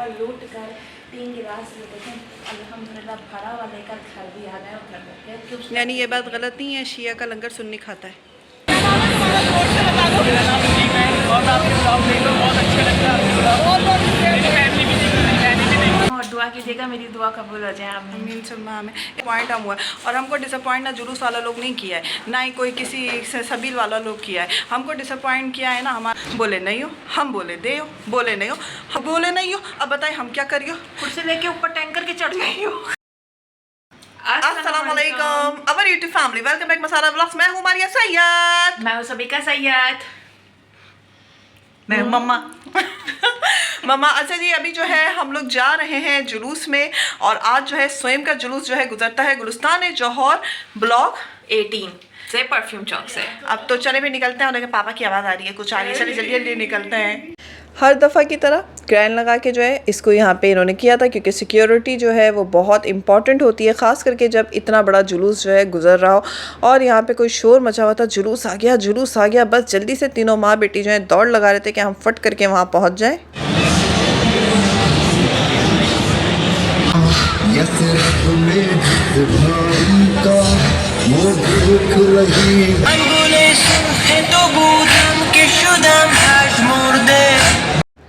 पूरा लूट कर 3 गिलास लेते थे, अल्हम्दुलिल्लाह भरा हुआ लेकर घर भी आ गए और घर बैठे। यानी ये बात गलत नहीं है, शिया का लंगर सुन्नी खाता है। और दुआ कीजिएगा मेरी दुआ कबूल हो जाए। आमीन सुम्मा आमीन। पॉइंट हम हुआ और हमको डिसअपॉइंट ना जुलूस वाला लोग नहीं किया है, ना ही कोई किसी सबील वाला लोग किया है। हमको डिसअपॉइंट किया है ना हमारा, बोले नहीं हो, हम बोले दे हो, बोले नहीं हो, हम बोले नहीं हो। अब बताए हम क्या करियो, कुर्सी लेके ऊपर टैंकर के चढ़ गई हो। अस्सलाम वालेकुम our YouTube family, welcome back masala blogs. मैं हूँ मारिया सैयद। मैं हूँ सबिका सैयद। मैं हूँ मम्मा। मम्मा। अच्छा जी, अभी जो है हम लोग जा रहे हैं जुलूस में और आज जो है स्वयं का जुलूस जो है गुजरता है गुलिस्तान जौहर ब्लॉक 18 से परफ्यूम चौक से। अब तो चले भी निकलते हैं। उनके पापा की आवाज़ आ रही है, कुछ आ रही है, चलिए जल्दी जल्दी निकलते हैं। हर दफ़ा की तरह क्रैन लगा के जो है इसको यहाँ पे इन्होंने किया था, क्योंकि सिक्योरिटी जो है वो बहुत इंपॉर्टेंट होती है, ख़ास करके जब इतना बड़ा जुलूस जो है गुजर रहा हो। और यहाँ पे कोई शोर मचा हुआ था, जुलूस आ गया, जुलूस आ गया। बस जल्दी से तीनों माँ बेटी जो है दौड़ लगा रहे थे कि हम फट करके वहाँ पहुँच जाएँ।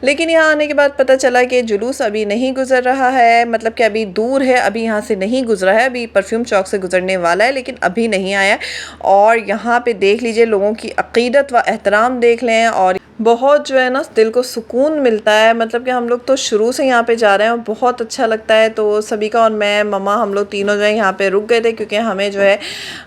लेकिन यहाँ आने के बाद पता चला कि जुलूस अभी नहीं गुजर रहा है, मतलब कि अभी दूर है, अभी यहाँ से नहीं गुजरा है, अभी परफ्यूम चौक से गुजरने वाला है, लेकिन अभी नहीं आया। और यहाँ पे देख लीजिए लोगों की अक़ीदत व एहतराम देख लें, और बहुत जो है ना दिल को सुकून मिलता है। मतलब कि हम लोग तो शुरू से यहाँ पे जा रहे हैं और बहुत अच्छा लगता है। तो सबिका और मैं, मम्मा, हम लोग तीनों जो है यहाँ पे रुक गए थे, क्योंकि हमें जो है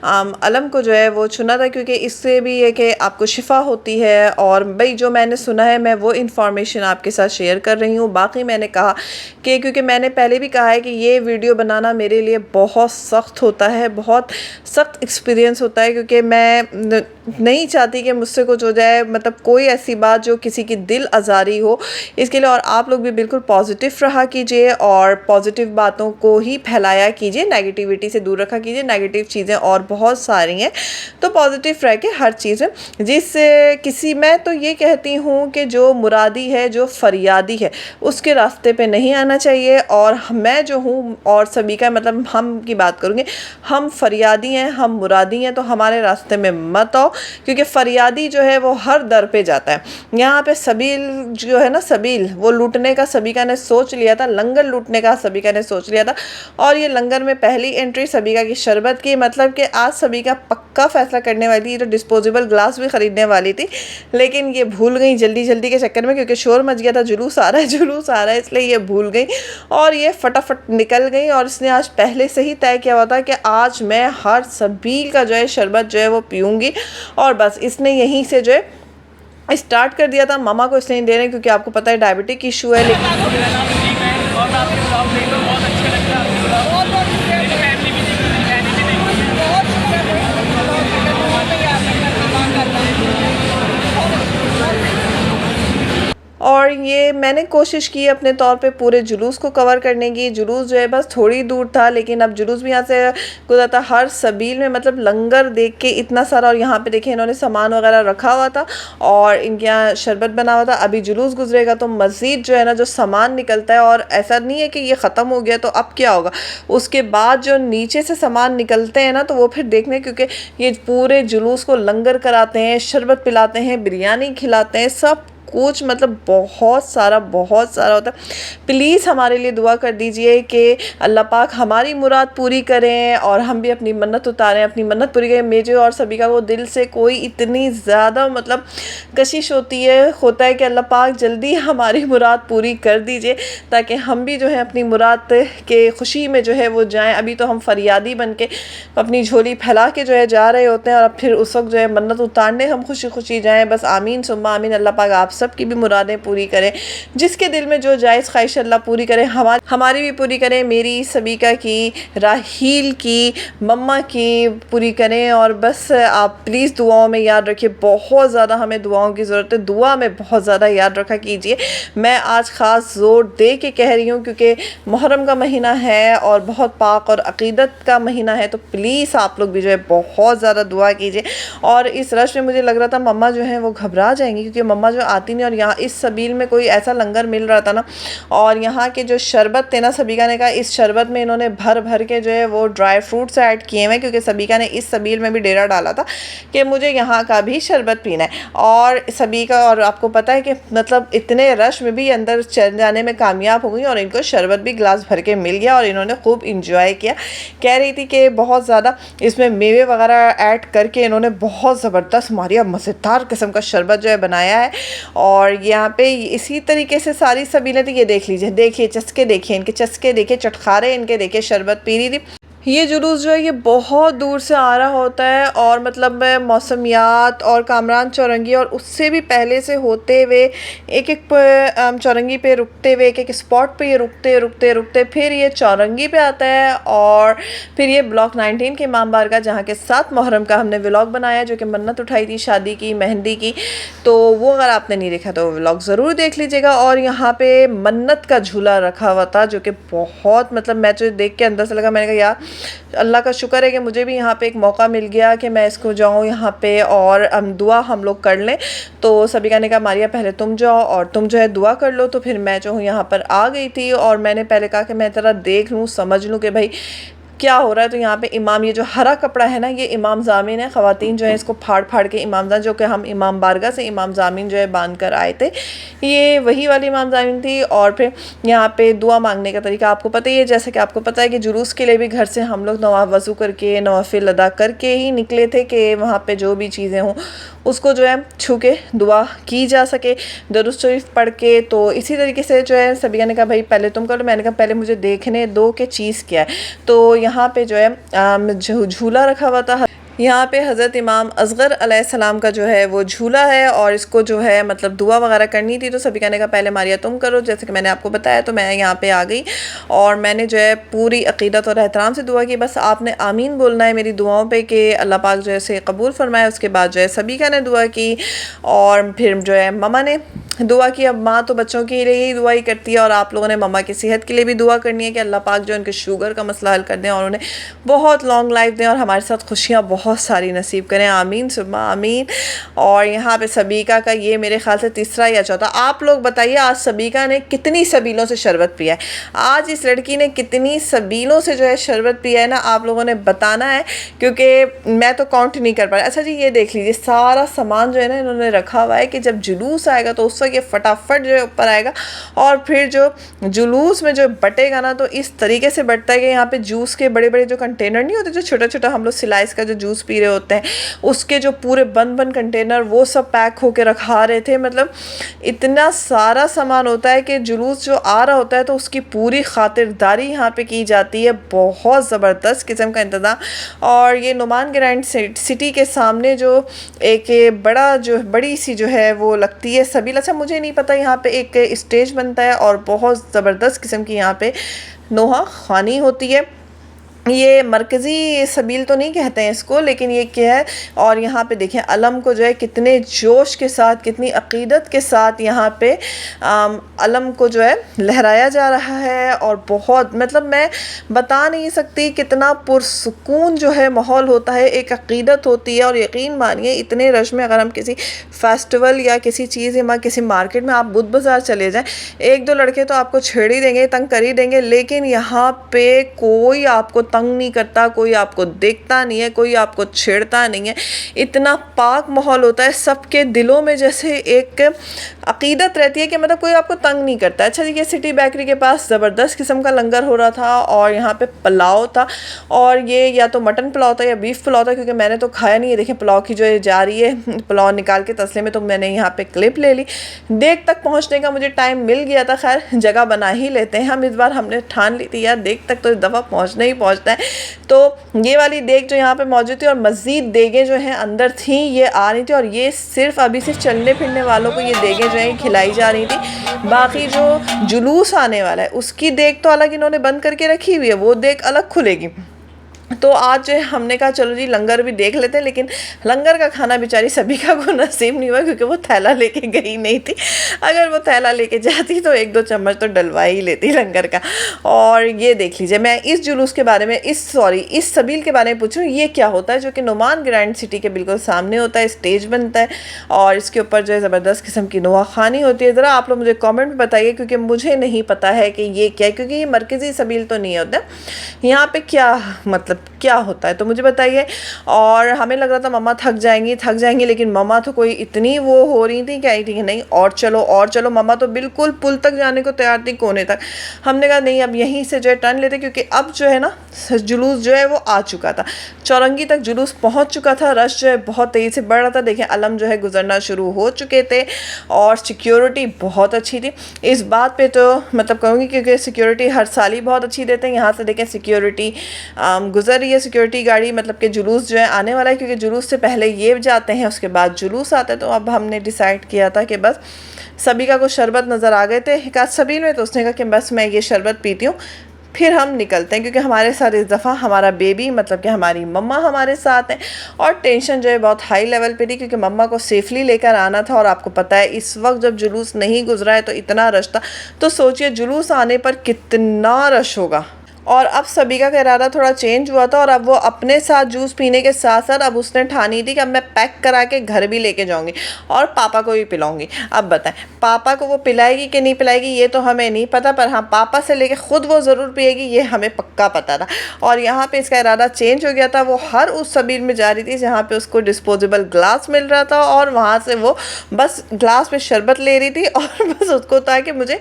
अलम को जो है वो चुना था, क्योंकि इससे भी है कि आपको शिफा होती है। और भाई जो मैंने सुना है मैं वो इन्फॉर्मेशन आपके साथ शेयर कर रही हूँ। बाकी मैंने कहा कि क्योंकि मैंने पहले भी कहा है कि ये वीडियो बनाना मेरे लिए बहुत सख्त होता है, बहुत सख्त एक्सपीरियंस होता है, क्योंकि मैं नहीं चाहती कि मुझसे कुछ हो जाए, मतलब कोई ऐसी बात जो किसी की दिल आज़ारी हो। इसके लिए और आप लोग भी बिल्कुल पॉजिटिव रहा कीजिए और पॉजिटिव बातों को ही फैलाया कीजिए, नेगेटिविटी से दूर रखा कीजिए। नेगेटिव चीज़ें और बहुत सारी हैं, तो पॉजिटिव रह के हर चीज़ जिससे किसी, मैं तो ये कहती हूँ कि जो मुरादी है, जो फरियादी है, उसके रास्ते पे नहीं आना चाहिए। और मैं जो हूँ और सभी का मतलब हम की बात करूँगी, हम फरियादी हैं, हम मुरादी हैं, तो हमारे रास्ते में मत आओ, क्योंकि फरियादी जो है वो हर दर पे जाता है। यहाँ पे सबील जो है ना, सबील वो लूटने का सबिका ने सोच लिया था, लंगर लूटने का सबिका ने सोच लिया था। और ये लंगर में पहली एंट्री सबिका की शरबत की, मतलब कि आज सबिका पक्का फ़ैसला करने वाली थी। तो डिस्पोजेबल ग्लास भी ख़रीदने वाली थी, लेकिन ये भूल गई जल्दी जल्दी के चक्कर में, क्योंकि शोर मच गया था, जुलूस आ रहा है, जुलूस आ रहा है, इसलिए ये भूल गई और ये फटाफट निकल गई। और इसने आज पहले से ही तय किया हुआ था कि आज मैं हर सबील का जो है शरबत जो है वो पीऊँगी। और बस इसने यहीं से जो है स्टार्ट कर दिया था। मामा को इसलिए नहीं दे रहे क्योंकि आपको पता है डायबिटिक इशू है, लेकिन और ये मैंने कोशिश की अपने तौर पे पूरे जुलूस को कवर करने की। जुलूस जो है बस थोड़ी दूर था, लेकिन अब जुलूस भी यहाँ से गुजरता हर सबील में, मतलब लंगर देख के इतना सारा। और यहाँ पे देखें इन्होंने सामान वगैरह रखा हुआ था और इनके यहाँ शरबत बना हुआ था। अभी जुलूस गुजरेगा तो मज़ीद जो है ना जो सामान निकलता है, और ऐसा नहीं है कि ये ख़त्म हो गया तो अब क्या होगा, उसके बाद जो नीचे से सामान निकलते हैं ना तो वो फिर देखने, क्योंकि ये पूरे जुलूस को लंगर कराते हैं, शरबत पिलाते हैं, बिरयानी खिलाते हैं, सब कुछ, मतलब बहुत सारा होता है। प्लीज़ हमारे लिए दुआ कर दीजिए कि अल्लाह पाक हमारी मुराद पूरी करें और हम भी अपनी मन्नत उतारें, अपनी मन्नत पूरी करें। मेरे और सभी का वो दिल से कोई इतनी ज़्यादा मतलब कशिश होता है कि अल्लाह पाक जल्दी हमारी मुराद पूरी कर दीजिए, ताकि हम भी जो है अपनी मुराद के खुशी में जो है वो जाएँ। अभी तो हम फरियादी बन के अपनी झोली फैला के जो है जा रहे होते हैं, और अब फिर उस वक्त जो है मन्नत उतारने हम खुशी खुशी जाएँ। बस आमीन सुम्मा आमीन। अल्लाह पाक आप सब की भी मुरादें पूरी करें, जिसके दिल में जो जायज़ ख्वाहिश अल्लाह पूरी करें, हमारी भी पूरी करें, मेरी सबिका की, राहील की, मम्मा की पूरी करें। और बस आप प्लीज़ दुआओं में याद रखिए, बहुत ज़्यादा हमें दुआओं की ज़रूरत है, दुआ में बहुत ज़्यादा याद रखा कीजिए। मैं आज ख़ास ज़ोर दे के कह रही हूँ क्योंकि मुहर्रम का महीना है और बहुत पाक और अक़ीदत का महीना है, तो प्लीज़ आप लोग भी जो है बहुत ज़्यादा दुआ कीजिए। और इस रश में मुझे लग रहा था मम्मा जो है वो घबरा जाएंगी, क्योंकि मम्मा जो आती होती नहीं। और यहाँ इस सबील में कोई ऐसा लंगर मिल रहा था ना, और यहाँ के जो शरबत थे ना, सबीका ने कहा इस शरबत में इन्होंने भर भर के जो है वो ड्राई फ्रूट्स ऐड किए हुए, क्योंकि सबीका ने इस सबील में भी डेरा डाला था कि मुझे यहाँ का भी शरबत पीना है। और सबीका, और आपको पता है कि मतलब इतने रश में भी अंदर चल जाने में कामयाब हो गई और इनको शरबत भी गिलास भर के मिल गया और इन्होंने खूब इंजॉय किया। कह रही थी कि बहुत ज़्यादा इसमें मेवे वगैरह ऐड करके इन्होंने बहुत ज़बरदस्त मारिया मज़ेदार किस्म का शरबत जो है बनाया है। और यहाँ पे इसी तरीके से सारी सबीलें थी। ये देख लीजिए, देखिए चस्के, देखिए इनके चस्के, देखिए चटखारे इनके, देखिए शरबत पी रही थी। ये जुलूस जो है ये बहुत दूर से आ रहा होता है और मतलब मौसमियात और कामरान चौरंगी और उससे भी पहले से होते हुए एक एक चौरंगी पे रुकते हुए एक एक स्पॉट पे ये रुकते फिर ये चौरंगी पे आता है और फिर ये ब्लॉक 19 के इमाम बारगाह, जहाँ के 7 मुहर्रम का हमने व्लॉग बनाया जो कि मन्नत उठाई थी शादी की, मेहंदी की, तो वो अगर आपने नहीं देखा तो व्लॉग ज़रूर देख लीजिएगा। और यहाँ पे मन्नत का झूला रखा हुआ था जो कि बहुत मतलब मैं जो देख के अंदर से लगा, मैंने कहा यार अल्लाह का शुक्र है कि मुझे भी यहाँ पे एक मौका मिल गया कि मैं इसको जाऊँ यहाँ पे और दुआ हम लोग कर लें। तो सबीका ने कहा मारिया पहले तुम जाओ और तुम जो है दुआ कर लो। तो फिर मैं जो हूँ यहाँ पर आ गई थी और मैंने पहले कहा कि मैं ज़रा देख लूँ, समझ लूँ कि भाई क्या हो रहा है। तो यहाँ पे इमाम, ये जो हरा कपड़ा है ना, ये इमाम ज़ामिन है। ख़वातीन जो है इसको फाड़ फाड़ के इमाम ज़ामिन, जो कि हम इमाम बारगाह से इमाम ज़ामिन जो है बांध कर आए थे, ये वही वाली इमाम ज़ामिन थी। और फिर यहाँ पे दुआ मांगने का तरीका आपको पता ही है, जैसे कि आपको पता है कि जुलूस के लिए भी घर से हम लोग वज़ू करके नवाफिल अदा करके ही निकले थे कि वहाँ पर जो भी चीज़ें हों उसको जो है छू के दुआ की जा सके, दरूद शरीफ पढ़ के। तो इसी तरीके से जो है सबीका ने कहा भाई पहले तुम करो। मैंने कहा पहले मुझे देखने दो कि चीज़ क्या है। तो यहाँ पे जो है झूला रखा हुआ था। यहाँ पे हज़रत इमाम असगर अलैहिस्सलाम का जो है वो झूला है और इसको जो है मतलब दुआ वगैरह करनी थी। तो सबीका ने कहा पहले मारिया तुम करो, जैसे कि मैंने आपको बताया। तो मैं यहाँ पे आ गई और मैंने जो है पूरी अक़ीदत और एहतराम से दुआ की। बस आपने आमीन बोलना है मेरी दुआओं पे कि अल्लाह पाक जो है से कबूल फरमाए। उसके बाद जो है सबीका ने दुआ की और फिर जो है ममा ने दुआ की। अब माँ तो बच्चों के लिए ही दुआ ही करती है और आप लोगों ने मम्मा की सेहत के लिए भी दुआ करनी है कि अल्लाह पाक जो उनके शुगर का मसला हल कर दें और उन्हें बहुत लॉन्ग लाइफ दें और हमारे साथ खुशियाँ बहुत सारी नसीब करें। आमीन सुम्मा आमीन। और यहाँ पे सबीका का ये मेरे ख्याल से तीसरा या चौथा। आप लोग बताइए आज सबीका ने कितनी सबीलों से शरबत पिया है, आज इस लड़की ने कितनी सबीलों से जो है शरबत पिया है ना, आप लोगों ने बताना है क्योंकि मैं तो काउंट नहीं कर पा रहा। अच्छा जी ये देख लीजिए सारा सामान जो है ना इन्होंने रखा हुआ है कि जब जुलूस आएगा तो उस ये फटाफट जो है ऊपर आएगा और फिर जो जुलूस में जो बटेगा ना तो इस तरीके से बटता है कि यहाँ पे जूस के बड़े बड़े जो कंटेनर नहीं होते, जो छोटा छोटा हम लोग सिलाइस का जो जूस पी रहे होते हैं उसके जो पूरे बंद कंटेनर वो सब पैक होके रखा रहे थे। मतलब इतना सारा सामान होता है कि जुलूस जो आ रहा होता है तो उसकी पूरी खातिरदारी यहाँ पे की जाती है। बहुत ज़बरदस्त किस्म का इंतज़ाम। और ये नुमान ग्रैंड सिटी के सामने जो एक बड़ी सी जो है वो लगती है सबील। अच्छा मुझे नहीं पता, यहाँ पे एक स्टेज बनता है और बहुत ज़बरदस्त किस्म की यहाँ पे नोहा ख़ानी होती है। ये मरकज़ी सबील तो नहीं कहते हैं इसको, लेकिन ये क्या है। और यहाँ पे देखें अलम को जो है कितने जोश के साथ, कितनी अक़ीदत के साथ यहाँ पे अलम को जो है लहराया जा रहा है। और बहुत मतलब मैं बता नहीं सकती कितना पुरसुकून जो है माहौल होता है, एक अक़ीदत होती है। और यकीन मानिए इतने रश में अगर हम किसी फेस्टिवल या किसी चीज़ या किसी मार्केट में आप बुध बाज़ार चले जाएँ, एक दो लड़के तो आपको छेड़ ही देंगे, तंग कर ही देंगे, लेकिन यहाँ पे कोई आपको तंग नहीं करता, कोई आपको देखता नहीं है, कोई आपको छेड़ता नहीं है। इतना पाक माहौल होता है, सबके दिलों में जैसे एक अक़ीदत रहती है कि मतलब कोई आपको तंग नहीं करता। अच्छा जी ये सिटी बेकरी के पास ज़बरदस्त किस्म का लंगर हो रहा था और यहाँ पे पुलाव था और ये या तो मटन पुलाव था या बीफ पुलाव था, क्योंकि मैंने तो खाया नहीं है। देखें पुलाव की जो जा रही है, पुलाव निकाल के तसले में, तो मैंने यहाँ पे क्लिप ले ली। देख तक पहुँचने का मुझे टाइम मिल गया था, खैर जगह बना ही लेते हैं हम इस बार। हमने ठान ली थी यार देख तक तो इस दफ़ा पहुँचना ही पहुँचना है। तो ये वाली देग जो यहाँ पे मौजूद थी और मज़ीद देगें जो हैं अंदर थी, ये आ रही थी और ये सिर्फ अभी से चलने फिरने वालों को ये देगें जो हैं खिलाई जा रही थी। बाकी जो जुलूस आने वाला है उसकी देग तो अलग इन्होंने बंद करके रखी हुई है, वो देग अलग खुलेगी। तो आज जो है हमने कहा चलो जी लंगर भी देख लेते हैं, लेकिन लंगर का खाना बेचारी सबिका को नसीब नहीं हुआ क्योंकि वो थैला लेके गई नहीं थी। अगर वो थैला लेके जाती तो 1-2 चम्मच तो डलवा ही लेती लंगर का। और ये देख लीजिए, मैं इस जुलूस के बारे में इस सबील के बारे में पूछूँ, ये क्या होता है, जो कि नुमान ग्रैंड सिटी के बिल्कुल सामने होता है, स्टेज बनता है और इसके ऊपर जो है ज़बरदस्त किस्म की नवाखानी होती है। ज़रा आप लोग मुझे कॉमेंट में बताइए क्योंकि मुझे नहीं पता है कि ये क्या है, क्योंकि ये मरकज़ी सबील तो नहीं होता, यहाँ पे क्या मतलब क्या होता है तो मुझे बताइए। और हमें लग रहा था मम्मा थक जाएंगी, लेकिन मम्मा तो कोई इतनी वो हो रही थी, कह रही थी कि नहीं और चलो। मम्मा तो बिल्कुल पुल तक जाने को तैयार थी, कोने तक। हमने कहा नहीं अब यहीं से जो है टर्न लेते, क्योंकि अब जो है ना जुलूस जो है वो आ चुका था, चौरंगी तक जुलूस पहुंच चुका था, रश जो है बहुत तेज़ी से बढ़ रहा था। देखिए अलम जो है गुजरना शुरू हो चुके थे और सिक्योरिटी बहुत अच्छी थी। इस बात पे तो मतलब कहूँगी क्योंकि सिक्योरिटी हर साल ही बहुत अच्छी देते हैं। यहाँ से देखें सिक्योरिटी गुजर रही है, सिक्योरिटी गाड़ी, मतलब कि जुलूस जो है आने वाला है, क्योंकि जुलूस से पहले ये जाते हैं उसके बाद जुलूस आता है। तो अब हमने डिसाइड किया था कि बस सबिका को शरबत नज़र आ गए थे एक आध सबील में, तो उसने कहा कि बस मैं ये शरबत पीती हूँ फिर हम निकलते हैं, क्योंकि हमारे साथ इस दफ़ा हमारा बेबी मतलब कि हमारी मम्मा हमारे साथ हैं। और टेंशन जो है बहुत हाई लेवल पे थी क्योंकि मम्मा को सेफली लेकर आना था। और आपको पता है इस वक्त जब जुलूस नहीं गुजरा है तो इतना रश था, तो सोचिए जुलूस आने पर कितना रश होगा। और अब सबिका का इरादा थोड़ा चेंज हुआ था और अब वो अपने साथ जूस पीने के साथ साथ अब उसने ठानी थी कि अब मैं पैक करा के घर भी लेके जाऊंगी और पापा को भी पिलाऊंगी। अब बताएं पापा को वो पिलाएगी कि नहीं पिलाएगी ये तो हमें नहीं पता, पर हाँ पापा से लेके ख़ुद वो ज़रूर पिएगी ये हमें पक्का पता था। और यहाँ पे इसका इरादा चेंज हो गया था, वो हर उस सबील में जा रही थी जहाँ पे उसको डिस्पोजेबल ग्लास मिल रहा था और वहाँ से वो बस ग्लास पे शरबत ले रही थी और बस उसको था कि मुझे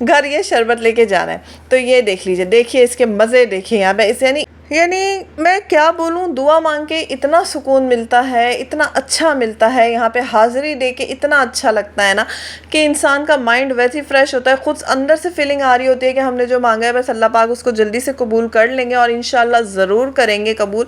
घर ये शरबत लेके जाना है। तो ये देख लीजिए, देखिए इसके मज़े देखिए यहाँ पे इसे यानी मैं क्या बोलूँ, दुआ मांग के इतना सुकून मिलता है, इतना अच्छा मिलता है, यहाँ पे हाज़िरी दे के इतना अच्छा लगता है ना कि इंसान का माइंड वैसे ही फ्रेश होता है। ख़ुद अंदर से फीलिंग आ रही होती है कि हमने जो मांगा है बस अल्लाह पाक उसको जल्दी से कबूल कर लेंगे और इंशाल्लाह ज़रूर करेंगे कबूल,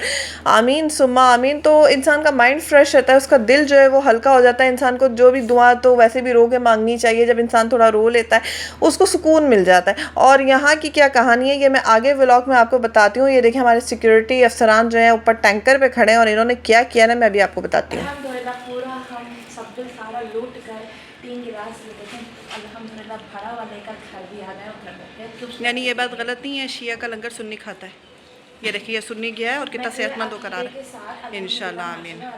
आमीन सुम्मा आमीन। तो इंसान का माइंड फ्रेश रहता है, उसका दिल जो है वो हल्का हो जाता है। इंसान को जो भी दुआ तो वैसे भी रो के मांगनी चाहिए, जब इंसान थोड़ा रो लेता है उसको सुकून मिल जाता है। और यहाँ की क्या कहानी है ये मैं आगे व्लॉग में आपको बताती हूँ। ये देखिए हमारे सिक्योरिटी अफसरान जो है ऊपर टैंकर पे खड़े हैं और इन्होंने क्या किया ना मैं अभी आपको बताती हूँ। अल्हम्दुलिल्लाह पूरा हम सब सारा लूट कर 3 गिलास लेते थे, अल्हम्दुलिल्लाह भरा हुआ लेकर घर भी आ गए और घर। यानी ये बात गलत नहीं है, शिया का लंगर सुन्नी खाता है। ये देखिए सुन्नी गया है और कितना सेहतमंद होकर आ रहा है। इंशाल्लाह आमीन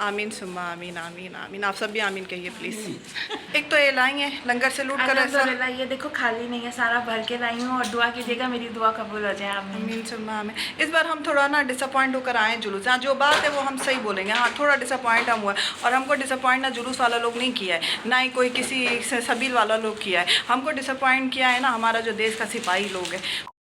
आमीन सुम्मा आमीन आमीन आमीन। आप सब भी आमीन कहिए प्लीज़। एक तो ये लाई है लंगर से लूट कर ऐसा, ये देखो खाली नहीं है, सारा भर के लाई हूँ और दुआ कीजिएगा मेरी दुआ कबूल हो जाए आमीन सुम्मा आमीन। इस बार हम थोड़ा ना डिसअपॉइंट होकर आए जुलूस, हाँ जो बात है वो हम सही बोलेंगे, हाँ थोड़ा डिसअपॉइंट हम हुआ है। और हमको डिसअपॉइंट ना जुलूस वाला लोग नहीं किया है, ना ही कोई किसी सबील वाला लोग किया है, हमको डिसअपॉइंट किया है ना हमारा जो देश का सिपाही लोग है।